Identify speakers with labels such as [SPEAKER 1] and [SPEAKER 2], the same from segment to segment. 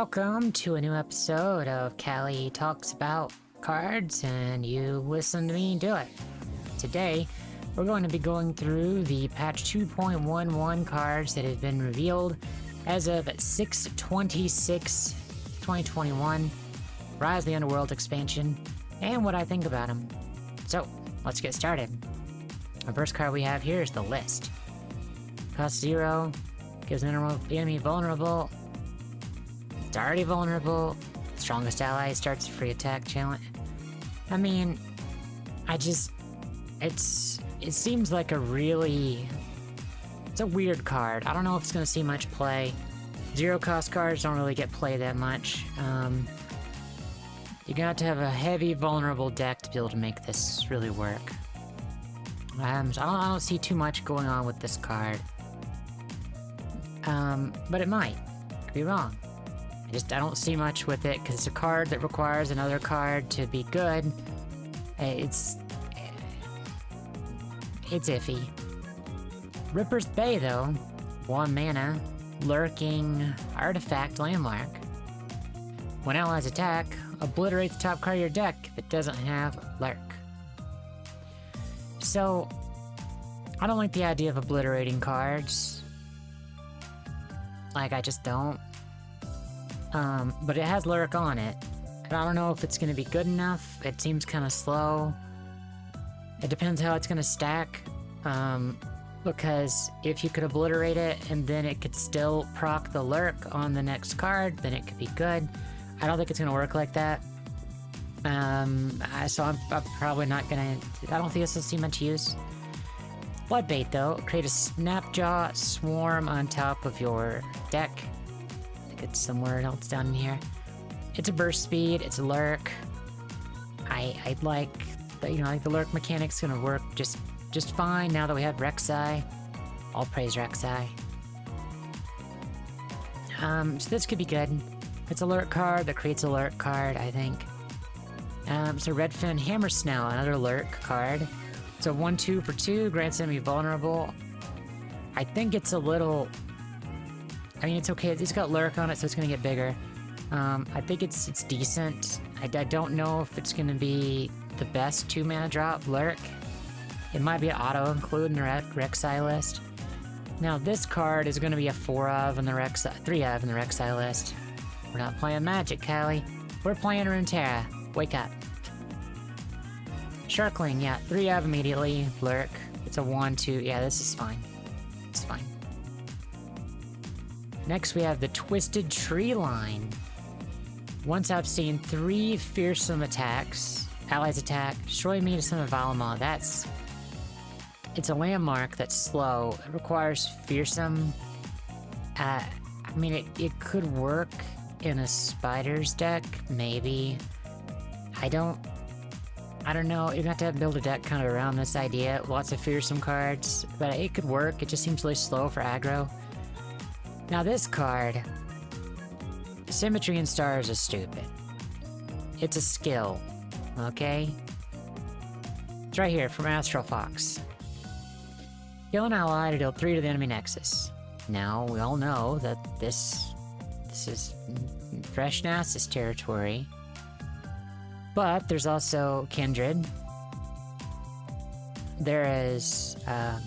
[SPEAKER 1] Welcome to a new episode of Callie Talks About Cards, and you listen to me do it. Today, we're going to be going through the patch 2.11 cards that have been revealed as of 6/26/2021, Rise of the Underworlds expansion, and what I think about them. So, let's get started. The first card we have here is the List. Cost 0, gives an enemy vulnerable. It's already vulnerable. Strongest ally starts a free attack challenge. I mean, it seems like it's a weird card. I don't know if it's going to see much play. Zero cost cards don't really get played that much. You're going to have a heavy vulnerable deck to be able to make this really work. So I don't see too much going on with this card. But it might. Could be wrong. I don't see much with it because it's a card that requires another card to be good. It's iffy. Ripper's Bay, though, 1 mana, lurking artifact landmark. When allies attack, obliterate the top card of your deck if it doesn't have lurk. So, I don't like the idea of obliterating cards. I just don't. But it has lurk on it. And I don't know if it's going to be good enough. It seems kind of slow. It depends how it's going to stack. Because if you could obliterate it and then it could still proc the lurk on the next card, then it could be good. I don't think it's going to work like that. So I'm probably not going to... I don't think this will see much use. Bloodbait, though. Create a Snapdragon Swarm on top of your deck. It's somewhere else down in here. It's a burst speed, it's a lurk. I'd like, like the lurk mechanic's gonna work just fine now that we have Rek'sai. All praise Rek'sai. So this could be good. It's a lurk card that creates a lurk card, I think. So Redfin Hammersnow, another lurk card. So 1/2 for 2, grants enemy vulnerable. I think it's a little... I mean, it's okay. It's got lurk on it, so it's going to get bigger. I think it's decent. I don't know if it's going to be the best 2-mana drop lurk. It might be an auto-include in the Rek'sai list. Now, this card is going to be a 4-of in the Rek'sai, 3-of in the Rek'sai list. We're not playing Magic, Callie. We're playing Runeterra. Wake up. Sharkling, yeah, 3-of immediately. Lurk. It's a 1/2. Yeah, this is fine. It's fine. Next, we have the Twisted Tree line. Once I've seen 3 fearsome attacks, allies attack, destroy me to summon Valamon. It's a landmark that's slow. It requires fearsome. I mean, it could work in a Spiders deck, maybe. I don't know. You're gonna have to build a deck kind of around this idea. Lots of fearsome cards, but it could work. It just seems really slow for aggro. Now this card, Symmetry and Stars is stupid. It's a skill, okay? It's right here from Astral Fox. Kill an ally to deal 3 to the enemy nexus. Now, we all know that this is Fresh Nasus territory. But there's also Kindred. There is the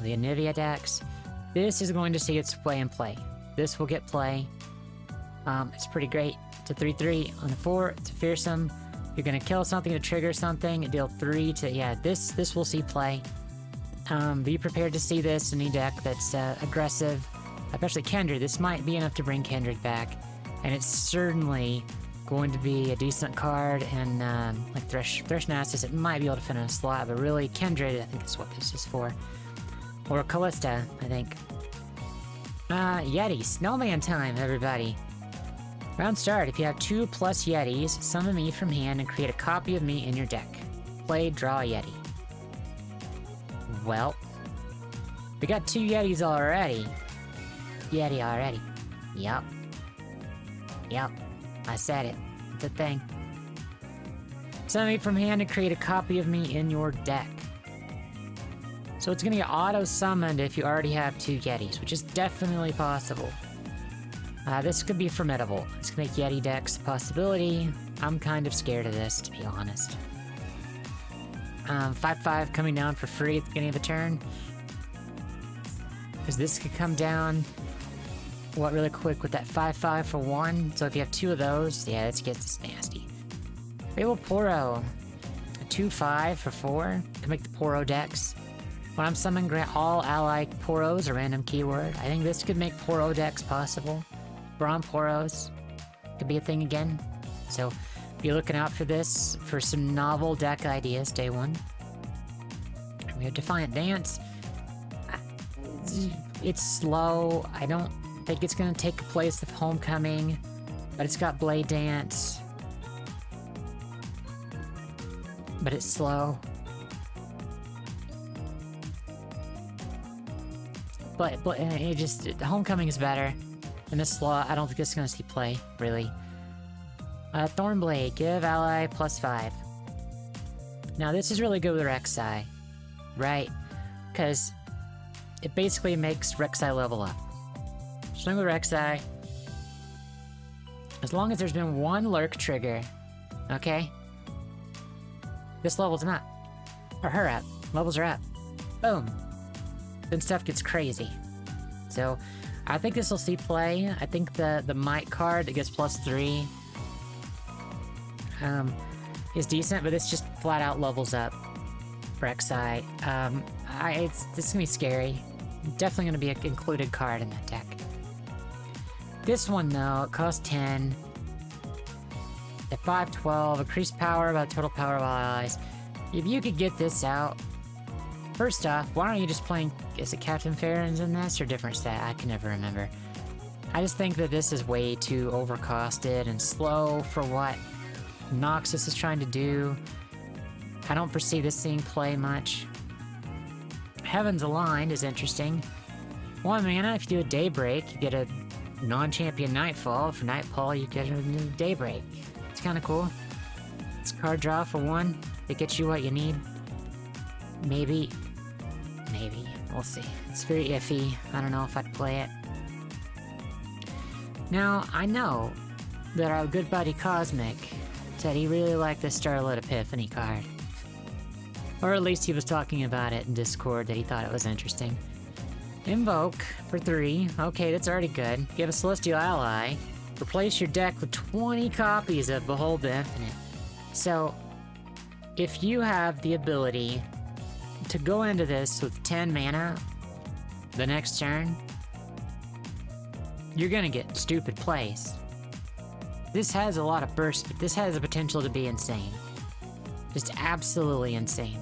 [SPEAKER 1] Anivia decks. This is going to see its play and play. This will get play. It's pretty great. It's a 3/3 on the 4. It's a fearsome. You're gonna kill something to trigger something and deal 3 to... Yeah, this will see play. Be prepared to see this in any deck that's aggressive. Especially Kindred. This might be enough to bring Kindred back. And it's certainly going to be a decent card. And like Thresh Nasus, it might be able to fit in a slot. But really, Kindred, I think is what this is for. Or Callista, I think. Yeti. Snowman time, everybody. Round start. If you have 2+ Yetis, summon me from hand and create a copy of me in your deck. Play, draw a Yeti. Well, we got 2 Yetis already. Yeti already. Yup. I said it. It's a thing. Summon me from hand and create a copy of me in your deck. So it's going to get auto-summoned if you already have 2 Yetis, which is definitely possible. This could be formidable. This could make Yeti decks a possibility. I'm kind of scared of this, to be honest. 5/5 coming down for free at the beginning of the turn. Because this could come down, what, really quick with that 5/5 for 1. So if you have 2 of those, yeah, this gets nasty. Fable Poro. A 2/5 for 4. Can make the Poro decks. When I'm summoning, grant all ally Poros a random keyword. I think this could make Poro decks possible. Brawn Poros could be a thing again. So be looking out for this for some novel deck ideas day 1. We have Defiant Dance. It's slow. I don't think it's going to take the place of Homecoming, but it's got Blade Dance. But it's slow. But it just, Homecoming is better. And this slow, I don't think this is going to see play, really. Thornblade, give ally +5. Now this is really good with Rek'sai, right? Because it basically makes Rek'sai level up. Swing with Rek'sai. As long as there's been 1 lurk trigger, okay? This level's not. Or her up. Levels are up. Boom. Then stuff gets crazy. So, I think this will see play. I think the Might card that gets +3 is decent, but this just flat out levels up Rek'sai. This is gonna be scary. Definitely gonna be an included card in that deck. This one though, it costs 10. At 5/12, increased power by total power of allies. If you could get this out, first off, why aren't you just playing, is it Captain Farron's in this or different stat? I can never remember. I just think that this is way too overcosted and slow for what Noxus is trying to do. I don't foresee this seeing play much. Heavens Aligned is interesting. 1 mana, if you do a Daybreak, you get a non-champion Nightfall. For Nightfall, you get a Daybreak. It's kind of cool. It's card draw for 1. It gets you what you need. Maybe. We'll see. It's very iffy. I don't know if I'd play it. Now, I know that our good buddy Cosmic said he really liked the Starlit Epiphany card. Or at least he was talking about it in Discord that he thought it was interesting. Invoke for 3. Okay, that's already good. Give a Celestial Ally. Replace your deck with 20 copies of Behold the Infinite. So, if you have the ability to go into this with 10 mana the next turn, you're gonna get stupid plays. This has a lot of burst, but this has the potential to be insane. Just absolutely insane.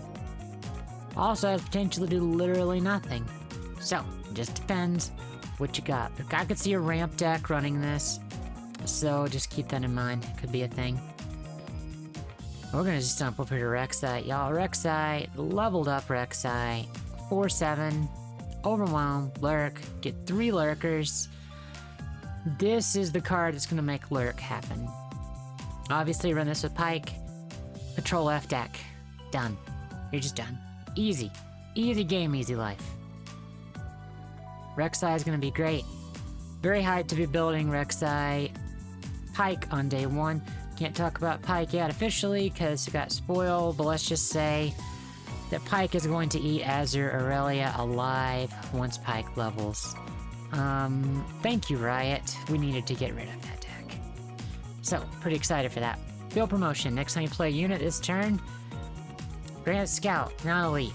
[SPEAKER 1] Also has potential to do literally nothing. So, it just depends what you got. I could see a ramp deck running this, so just keep that in mind. It could be a thing. We're gonna just jump over to Rek'sai. Y'all, Rek'sai, leveled up Rek'sai. 4/7, Overwhelm, Lurk, get 3 Lurkers. This is the card that's gonna make Lurk happen. Obviously, run this with Pyke. Control F deck. Done. You're just done. Easy. Easy game, easy life. Rek'Sai is gonna be great. Very hyped to be building Rek'Sai Pyke on day 1. Can't talk about Pyke yet officially because it got spoiled, but let's just say that Pyke is going to eat Azure Aurelia alive once Pyke levels. Thank you, Riot. We needed to get rid of that deck. So, pretty excited for that. Field promotion. Next time you play a unit this turn, grant Scout, not Elite.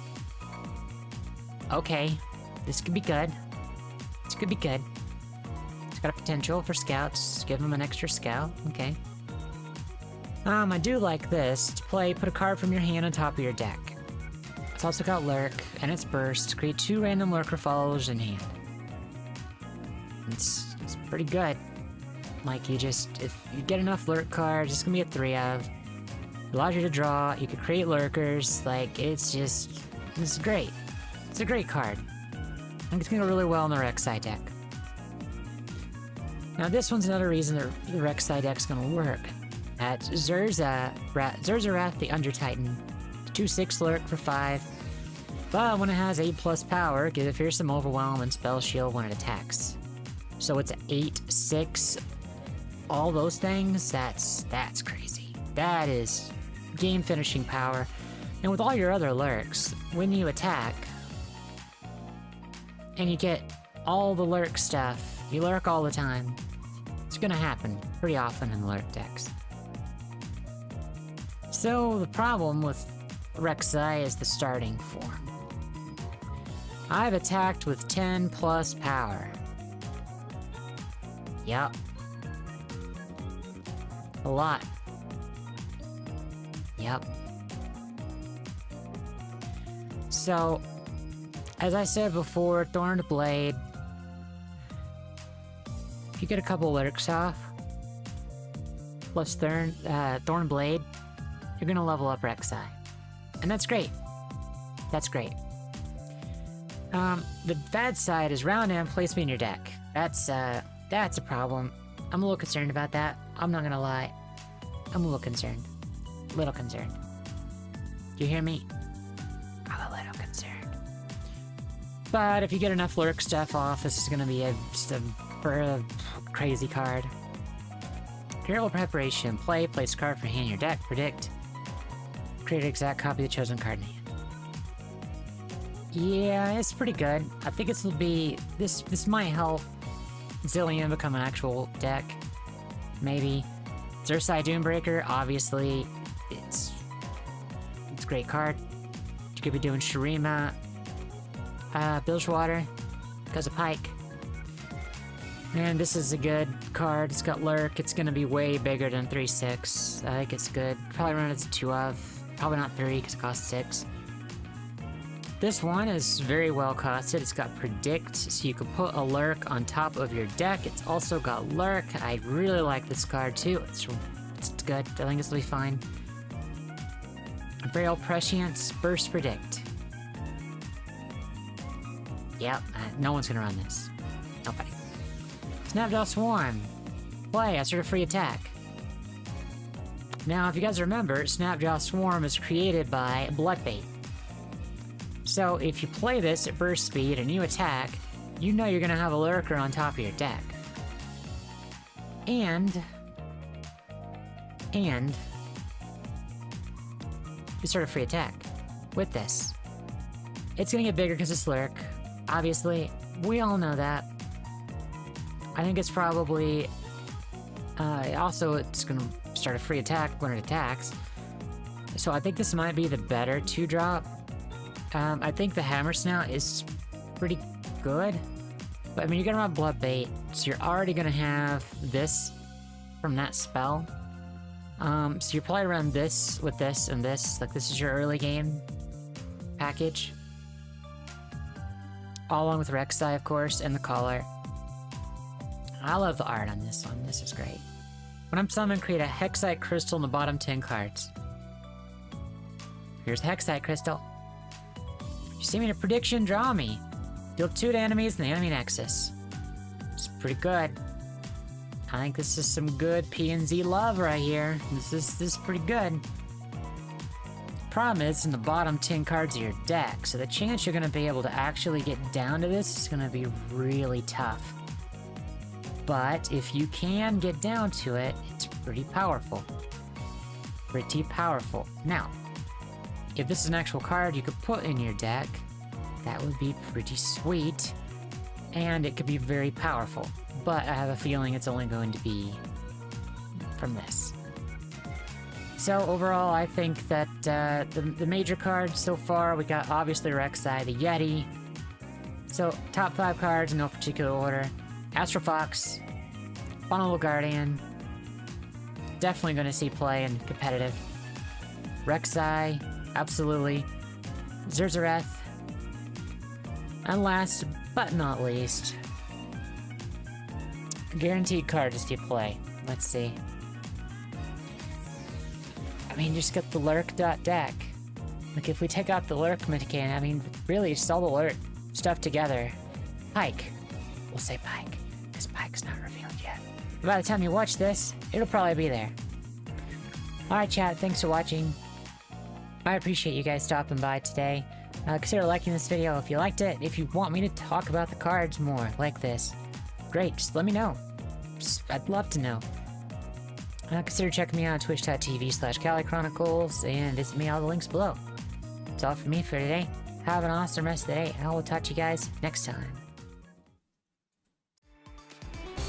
[SPEAKER 1] Okay, this could be good. This could be good. It's got a potential for Scouts. Give them an extra Scout. Okay. I do like this. To play, put a card from your hand on top of your deck. It's also got Lurk, and it's Burst. Create 2 random Lurker followers in hand. It's pretty good. Like, if you get enough Lurk cards, it's gonna be a 3 of. It allows you to draw, you can create Lurkers, like, it's great. It's a great card. I think it's gonna go really well in the Rek'Sai deck. Now this one's another reason that the Rek'Sai deck's gonna work. At Zerzarat the Undertitan. 2/6 Lurk for 5. But when it has 8+ power, give a Fearsome Overwhelm and Spell Shield when it attacks. So it's 8-6. All those things, that's crazy. That is game finishing power. And with all your other lurks, when you attack and you get all the lurk stuff, you lurk all the time, it's gonna happen pretty often in the lurk decks. So the problem with Rek'sai is the starting form. I've attacked with 10 plus power. Yup. A lot. Yup. So, as I said before, Thorned Blade. If you get a couple lurks off, plus Thorn Blade, you're gonna level up Rek'sai. And that's great. That's great. The bad side is round M placement in your deck. That's a problem. I'm a little concerned about that. I'm not gonna lie. I'm a little concerned. Little concerned. Do you hear me? I'm a little concerned. But if you get enough lurk stuff off, this is gonna be just a crazy card. Hero preparation. Play. Place a card from hand in your deck. Predict. Create an exact copy of the chosen card in hand. Yeah, it's pretty good. I think this will be... This might help Zillion become an actual deck. Maybe. Rek'sai Doombreaker, obviously, it's a great card. You could be doing Shurima, Bilgewater, because of Pyke. Man, this is a good card. It's got Lurk. It's gonna be way bigger than 3/6. I think it's good. Probably run it as 2 of. Probably not 3 because it costs 6. This one is very well costed. It's got Predict, so you can put a Lurk on top of your deck. It's also got Lurk. I really like this card too. It's good. I think this will be fine. Braille Prescience, Burst Predict. Yep, no one's gonna run this. Nobody. Snapdragon Swarm. Play, assert a free attack. Now, if you guys remember, Snapdragon Swarm is created by Bloodbait. So, if you play this at burst speed and you attack, you know you're gonna have a lurker on top of your deck. And you start a free attack with this. It's gonna get bigger because it's lurk. Obviously, we all know that. I think it's probably... also, it's gonna start a free attack when it attacks. So I think this might be the better 2-drop. I think the Hammer Snout is pretty good. But I mean, you're gonna have Bloodbait, so you're already gonna have this from that spell. So you're probably around this with this and this. Like, this is your early game package. All along with Rek'sai, of course, and the collar. I love the art on this one. This is great. When I'm summoned, create a Hexa Crystal in the bottom 10 cards. Here's the Hexa Crystal. You see me in a prediction, draw me. Deal 2 to enemies in the enemy nexus. It's pretty good. I think this is some good P&Z love right here. This is pretty good. Problem is, in the bottom 10 cards of your deck, so the chance you're going to be able to actually get down to this is going to be really tough. But if you can get down to it, it's pretty powerful. Pretty powerful. Now, if this is an actual card you could put in your deck, that would be pretty sweet, and it could be very powerful. But I have a feeling it's only going to be from this. So overall, I think that the major cards so far, we got obviously Rek'sai, the Yeti. So top 5 cards in no particular order. Astro Fox, Funnel Guardian, definitely going to see play in competitive. Rek'sai, absolutely. Zerzareth, and last but not least, a guaranteed card to see play. Let's see. I mean, just got the lurk.deck. Like, if we take out the lurk mechanic, I mean, really, just all the lurk stuff together. Pyke. We'll say Pyke, because Pyke's not revealed yet. By the time you watch this, it'll probably be there. Alright, chat, thanks for watching. I appreciate you guys stopping by today. Consider liking this video if you liked it. If you want me to talk about the cards more, like this, great. Just let me know. I'd love to know. Consider checking me out on twitch.tv/CaliChronicles and visit me all the links below. That's all for me for today. Have an awesome rest of the day, and I will talk to you guys next time.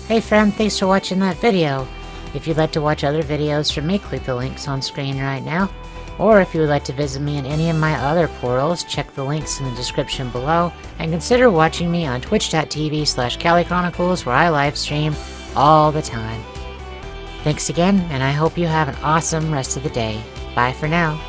[SPEAKER 1] Hey friend, thanks for watching that video. If you'd like to watch other videos from me, click the links on screen right now. Or if you would like to visit me in any of my other portals, check the links in the description below, and consider watching me on twitch.tv/CaliChronicles, where I live stream all the time. Thanks again, and I hope you have an awesome rest of the day. Bye for now.